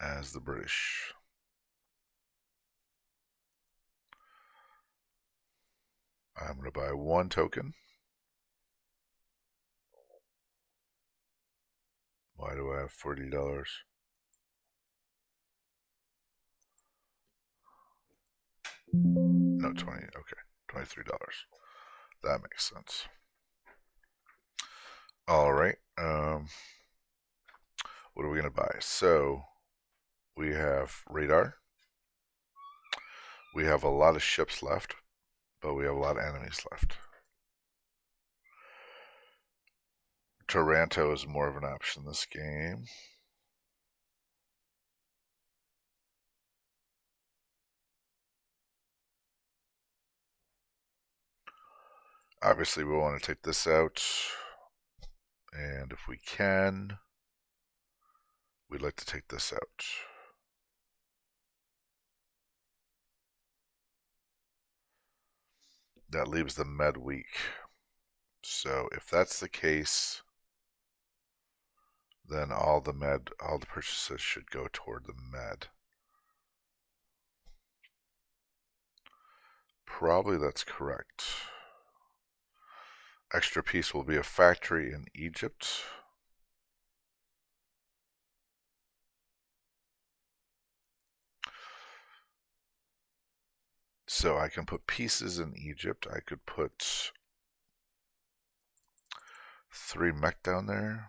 as the British. I'm going to buy one token. Why do I have $40? No, 20. Okay, $23. That makes sense. All right. What are we going to buy? So we have radar. We have a lot of ships left, but we have a lot of enemies left. Taranto is more of an option this game. Obviously, we want to take this out. And if we can, we'd like to take this out. That leaves the med weak. So if that's the case, then all the purchases should go toward the med. Probably that's correct. Extra piece will be a factory in Egypt. So I can put pieces in Egypt. I could put 3 mech down there.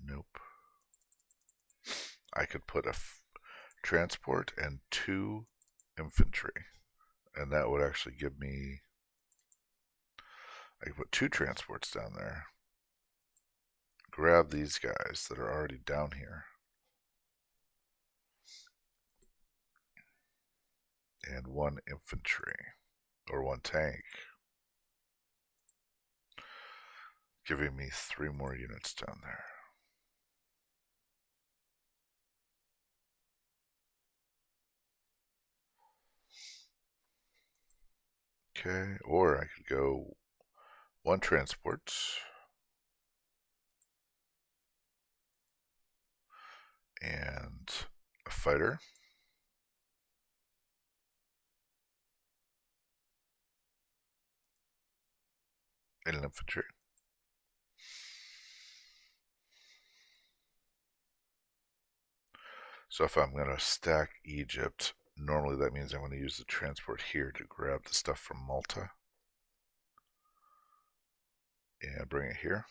Nope. I could put a transport and 2 infantry. And that would actually give me... I could put 2 transports down there. Grab these guys that are already down here. And 1 infantry. Or 1 tank. Giving me 3 more units down there. Okay, or I could go 1 transport and a fighter and an infantry. So if I'm going to stack Egypt, normally that means I'm going to use the transport here to grab the stuff from Malta and bring it here.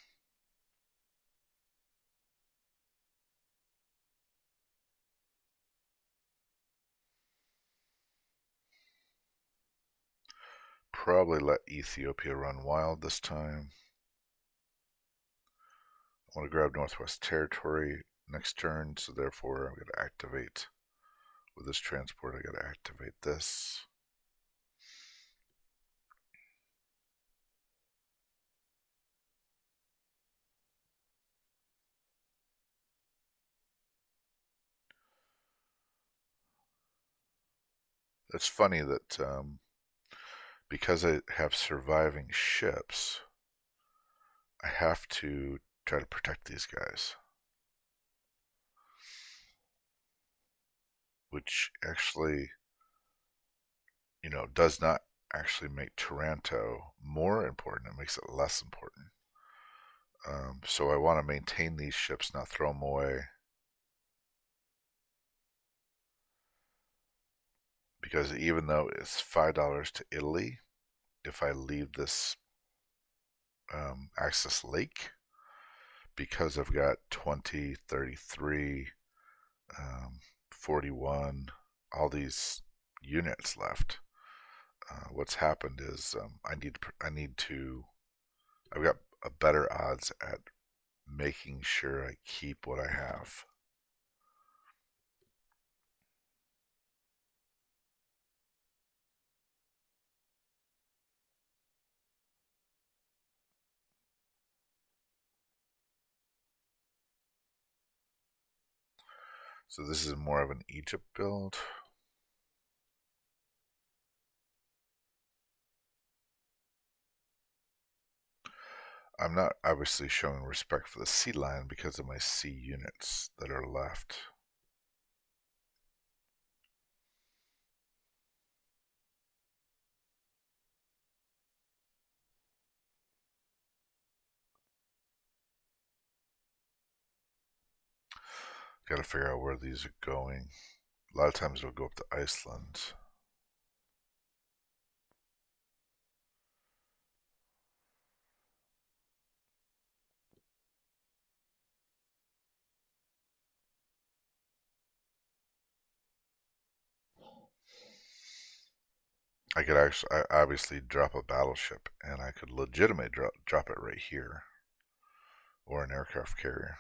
Probably let Ethiopia run wild this time. I want to grab Northwest Territory next turn, so therefore I'm going to activate with this transport. I got to activate this. It's funny that because I have surviving ships, I have to try to protect these guys. Which actually, does not actually make Taranto more important. It makes it less important. So I want to maintain these ships, not throw them away. Because even though it's $5 to Italy, if I leave this Axis Lake, because I've got 20, 33, 41, all these units left, what's happened is I've got a better odds at making sure I keep what I have. So this is more of an Egypt build. I'm not obviously showing respect for the sea line because of my sea units that are left. Got to figure out where these are going. A lot of times it'll go up to Iceland. I could actually, obviously drop a battleship, and I could legitimately drop it right here, or an aircraft carrier.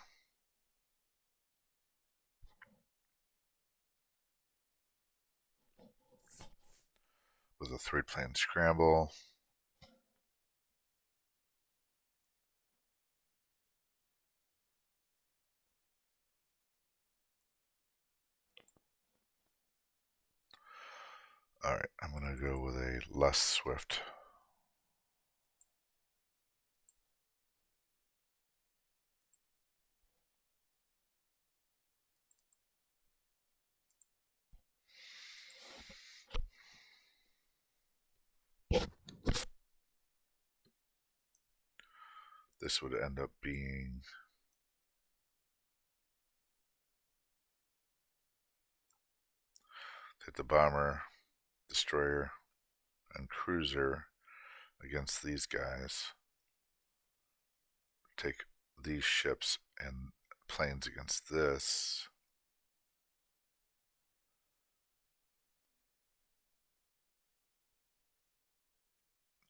With a 3-plane scramble. Alright, I'm going to go with a less swift. This would end up being hit the bomber, destroyer, and cruiser against these guys. Take these ships and planes against this.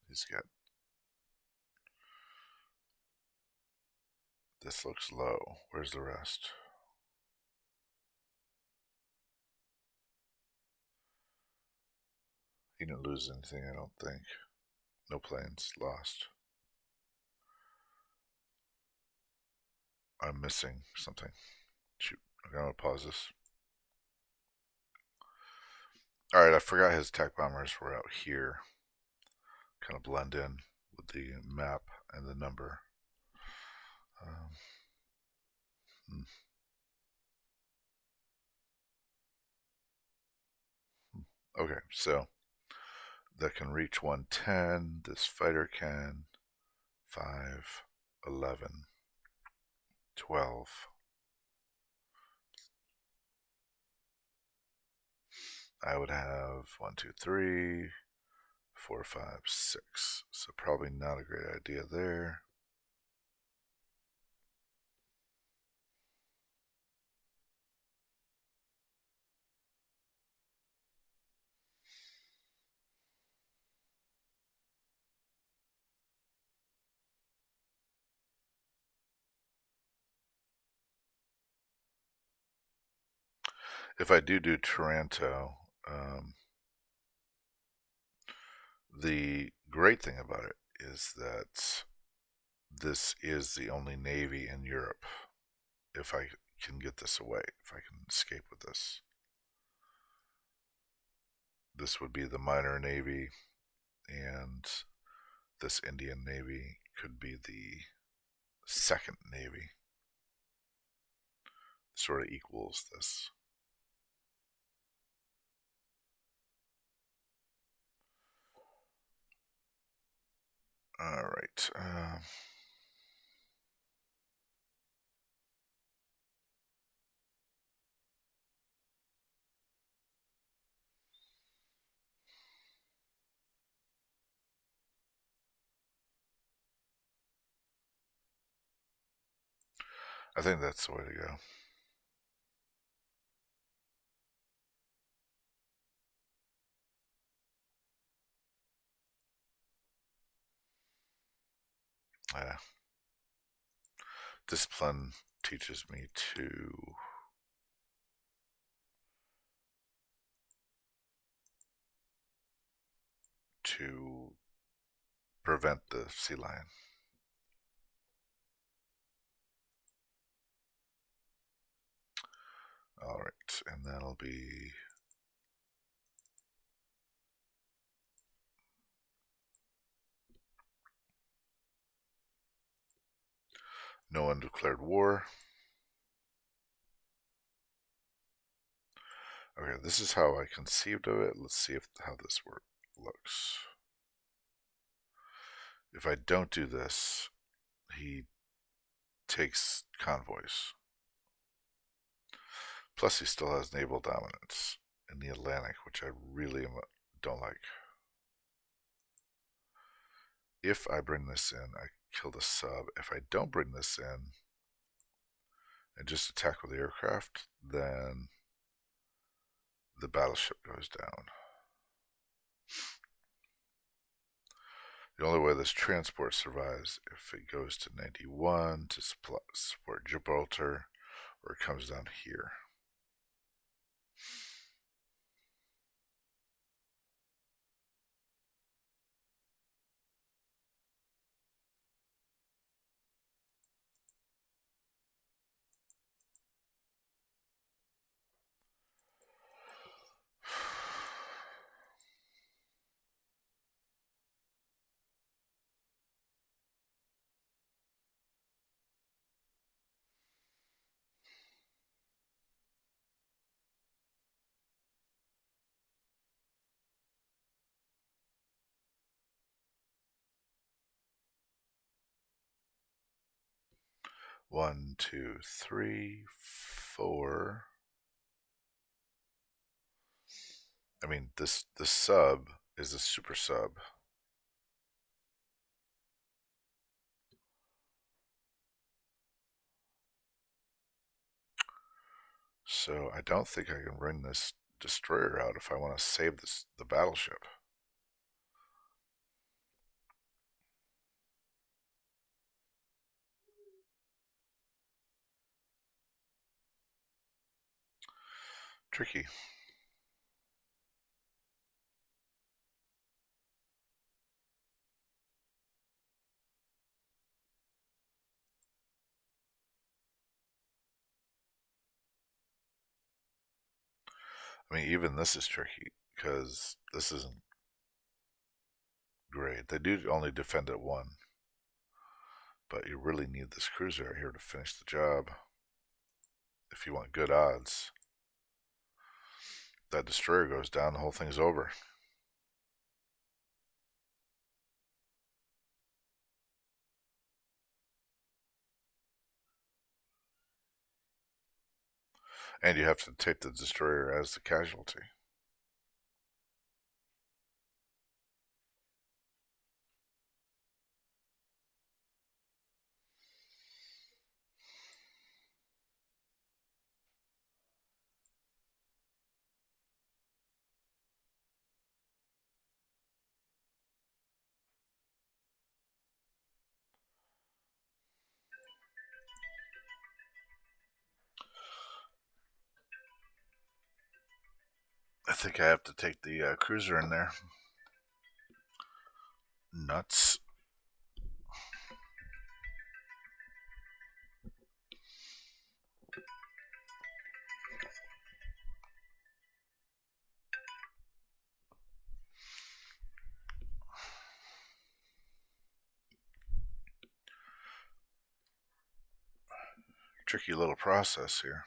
He's got. This looks low. Where's the rest? He didn't lose anything, I don't think. No planes lost. I'm missing something. Shoot, I'm gonna pause this. Alright, I forgot his attack bombers were out here. Kind of blend in with the map and the number. Hmm. Okay, so that can reach 110. This fighter can 5, 11, 12. I would have 1, 2, 3, 4, 5, 6. So probably not a great idea there. If I do Taranto, the great thing about it is that this is the only navy in Europe. If I can get this away, if I can escape with this, this would be the minor navy, and this Indian navy could be the second navy. Sort of equals this. All right. I think that's the way to go. Yeah. Discipline teaches me to prevent the sea lion. All right, and that'll be no undeclared war. Okay, this is how I conceived of it. Let's see how this looks. If I don't do this, he takes convoys. Plus, he still has naval dominance in the Atlantic, which I really don't like. If I bring this in, I kill the sub. If I don't bring this in and just attack with the aircraft, then the battleship goes down. The only way this transport survives if it goes to 91 to support Gibraltar, or it comes down here. One, two, three, four. I mean, this sub is a super sub. So I don't think I can bring this destroyer out if I want to save the battleship. Tricky. I mean, even this is tricky because this isn't great. They do only defend at one, but you really need this cruiser out here to finish the job if you want good odds. That destroyer goes down, the whole thing's over. And you have to take the destroyer as the casualty. I think I have to take the cruiser in there. Nuts. Tricky little process here.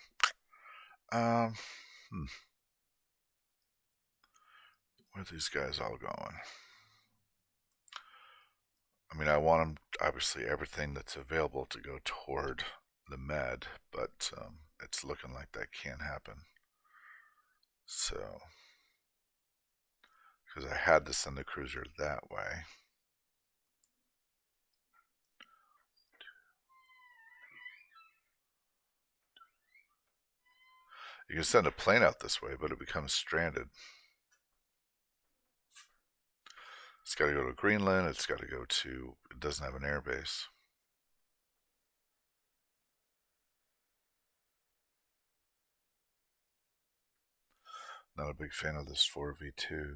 Where are these guys all going? I mean, I want them, obviously, everything that's available to go toward the med, but it's looking like that can't happen. So, because I had to send the cruiser that way. You can send a plane out this way, but it becomes stranded. It's got to go to Greenland. It's got to go to, it doesn't have an air base. Not a big fan of this 4v2.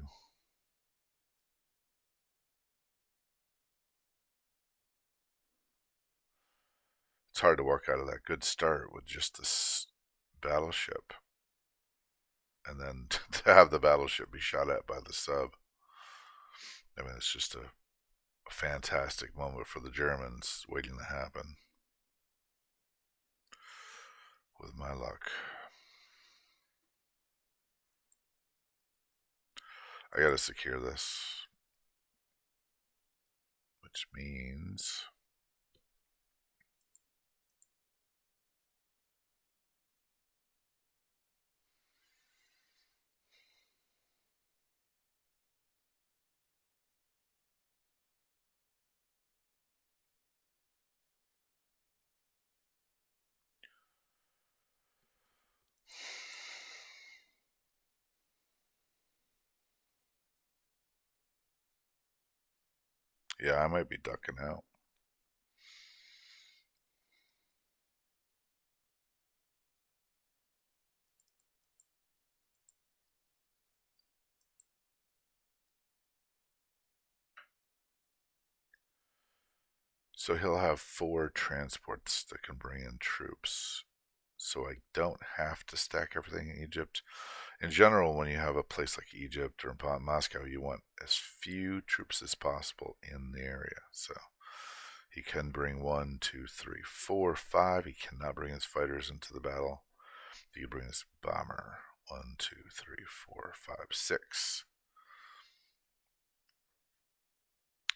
It's hard to work out of that good start with just this battleship. And then to have the battleship be shot at by the sub. I mean, it's just a fantastic moment for the Germans waiting to happen. With my luck. I gotta secure this. Which means Yeah, I might be ducking out. So he'll have 4 transports that can bring in troops. So I don't have to stack everything in Egypt. In general, when you have a place like Egypt or Moscow, you want as few troops as possible in the area. So he can bring 1, 2, 3, 4, 5. He cannot bring his fighters into the battle. He can bring his bomber. 1, 2, 3, 4, 5, 6.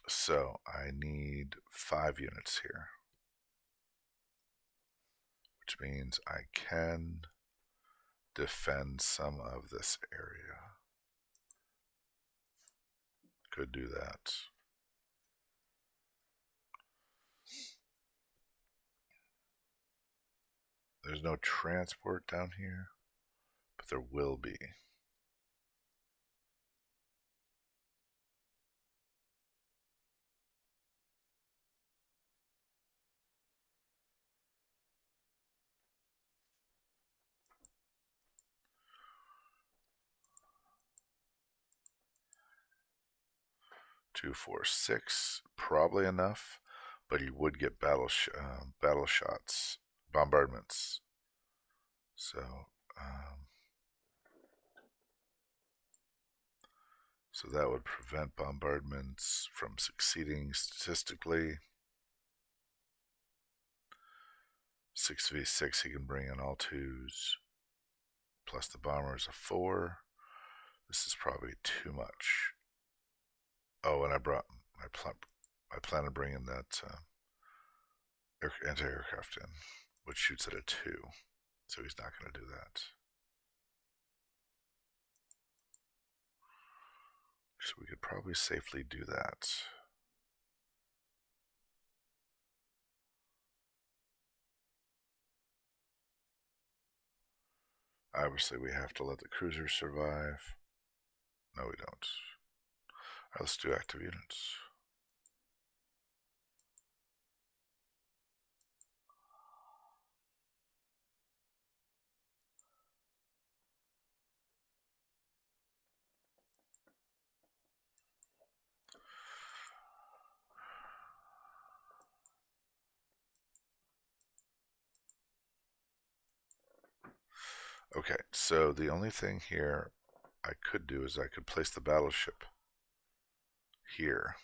So I need 5 units here, which means I can defend some of this area. Could do that. There's no transport down here, but there will be. 2, 4, 6, probably enough, but he would get battle shots, bombardments. So, so that would prevent bombardments from succeeding statistically. 6v6, he can bring in all 2s, plus the bomber is a 4. This is probably too much. Oh, and I plan to bring in that anti-aircraft in, which shoots at a 2, so he's not going to do that. So we could probably safely do that. Obviously, we have to let the cruiser survive. No, we don't. Alright, let's do active units. Okay, so the only thing here I could do is I could place the battleship here.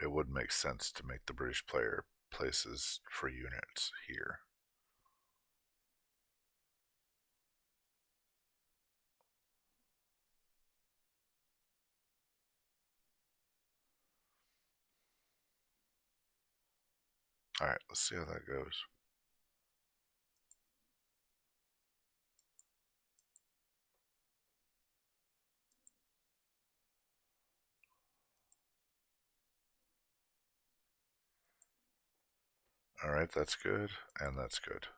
It would make sense to make the British player places for units here. Alright, let's see how that goes. Alright, that's good, and that's good.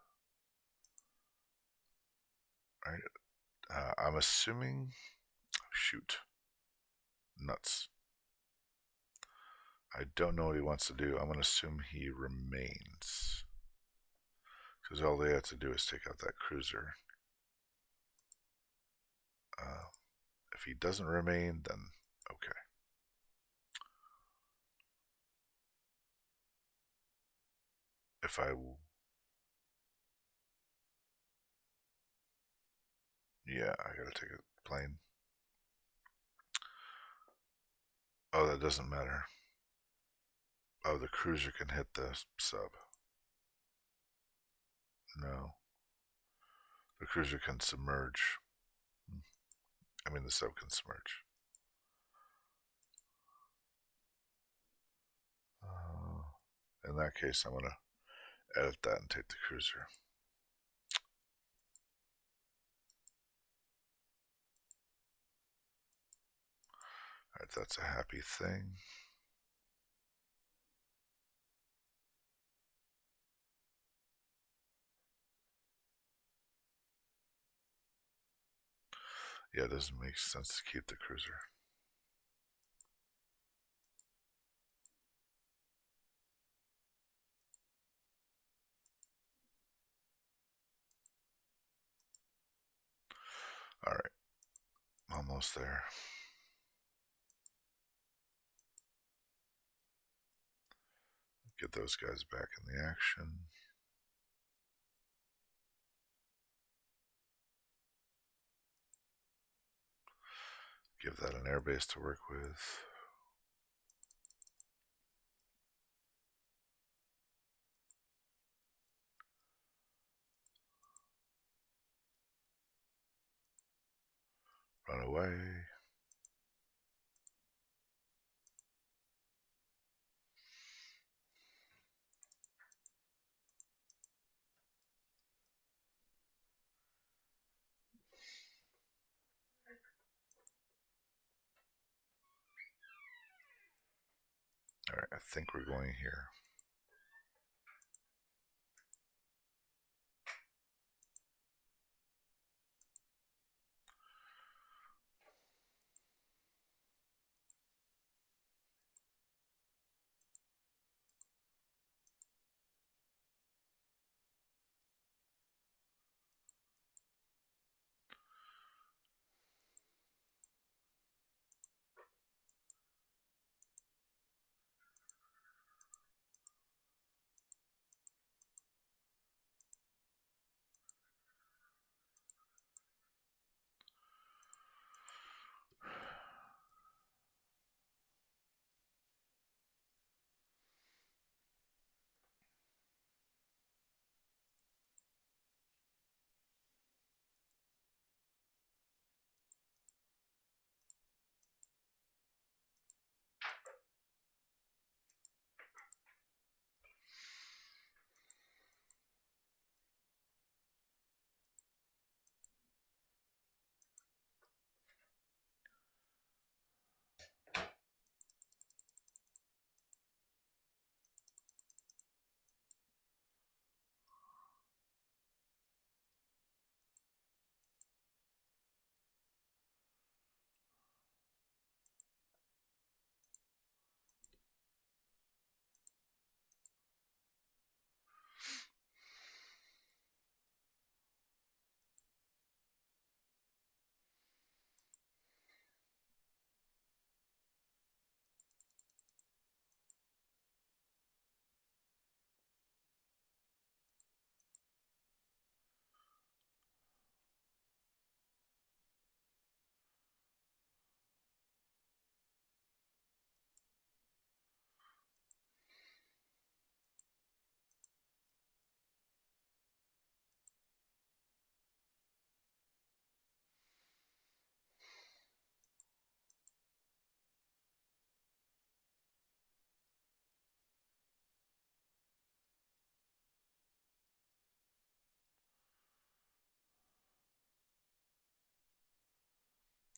Alright, I'm assuming... Shoot. Nuts. I don't know what he wants to do. I'm going to assume he remains. Because all they have to do is take out that cruiser. If he doesn't remain, then okay. If I... Yeah, I gotta take a plane. Oh, that doesn't matter. Oh, the cruiser can hit the sub. No. The cruiser can submerge. I mean, the sub can submerge. In that case, I'm going to edit that and take the cruiser. Alright, that's a happy thing. Yeah, it doesn't make sense to keep the cruiser. Alright, almost there. Get those guys back in the action. Give that an airbase to work with. Run away. Alright, I think we're going here.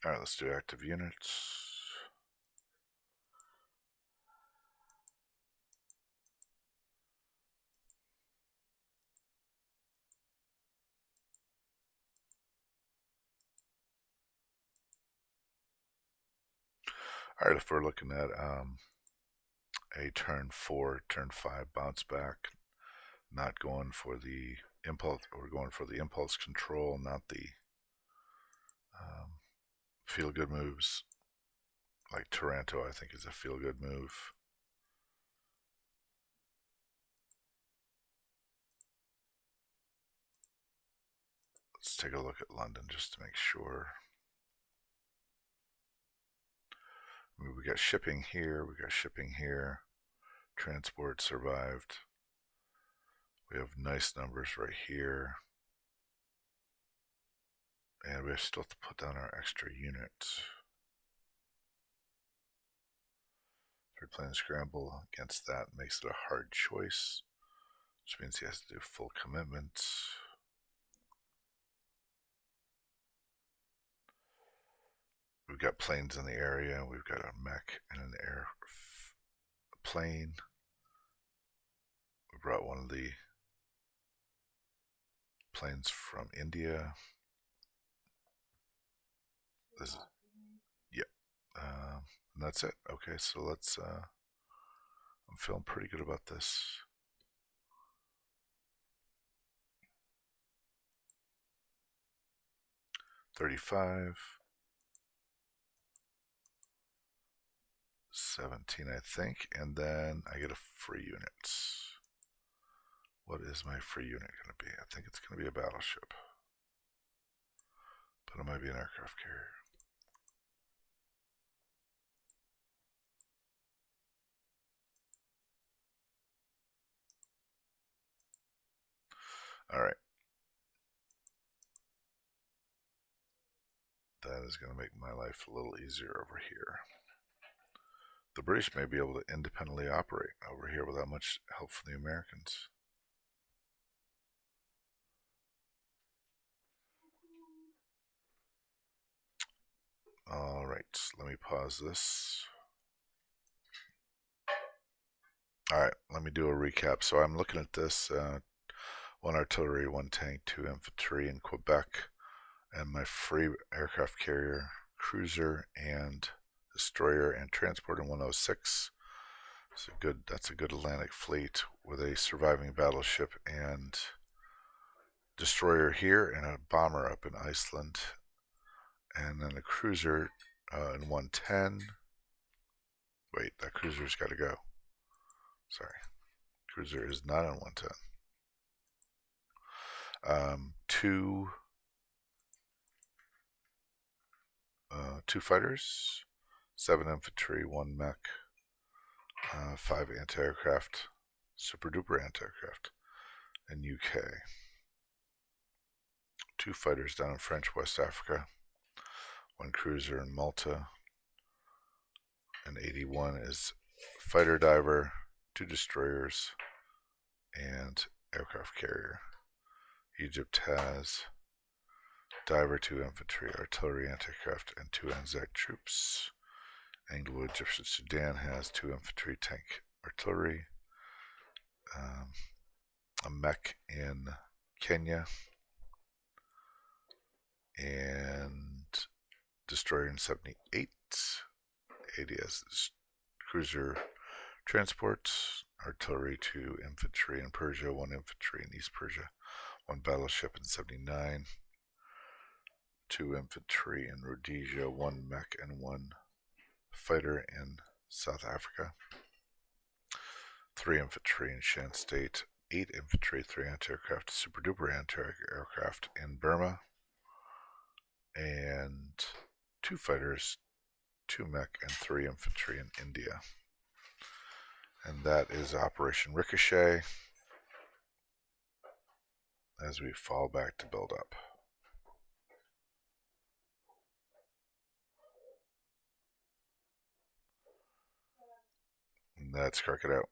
Alright, let's do active units. Alright, if we're looking at a turn 4, turn 5 bounce back, not going for the impulse, we're going for the impulse control, not the feel good moves. Like Taranto, I think, is a feel good move. Let's take a look at London just to make sure. I mean, we got shipping here, we got shipping here. Transport survived. We have nice numbers right here. And we still have to put down our extra units. Third plane scramble against that makes it a hard choice, which means he has to do full commitments. We've got planes in the area. We've got a mech and an airplane. We brought one of the planes from India. This is, yeah. And that's it. Okay, so let's. I'm feeling pretty good about this. $35, $17, I think, and then I get a free unit. What is my free unit going to be? I think it's going to be a battleship, but it might be an aircraft carrier. All right. That is going to make my life a little easier over here. The British may be able to independently operate over here without much help from the Americans. All right, let me pause this. All right, let me do a recap. So I'm looking at this, 1 artillery, 1 tank, 2 infantry in Quebec, and my free aircraft carrier, cruiser, and destroyer and transporter in 106. That's a good Atlantic fleet with a surviving battleship and destroyer here and a bomber up in Iceland, and then a cruiser in 110. Wait, that cruiser's got to go. Sorry, cruiser is not in 110. Two fighters, 7 infantry, 1 mech, 5 anti-aircraft, super duper anti-aircraft in UK. 2 fighters down in French West Africa, 1 cruiser in Malta, and 81 is fighter diver, 2 destroyers, and aircraft carrier. Egypt has diver, 2 infantry, artillery, anti-aircraft, and 2 Anzac troops. Anglo-Egyptian Sudan has 2 infantry, tank, artillery, a mech in Kenya, and destroyer in 78. 80 has cruiser transport, artillery, 2 infantry in Persia, 1 infantry in East Persia, 1 battleship in 79, 2 infantry in Rhodesia, 1 mech and 1 fighter in South Africa, 3 infantry in Shan State, 8 infantry, 3 anti-aircraft, super duper anti-aircraft in Burma, and 2 fighters, 2 mech, and 3 infantry in India. And that is Operation Ricochet as we fall back to build up. And that's Cracking Out.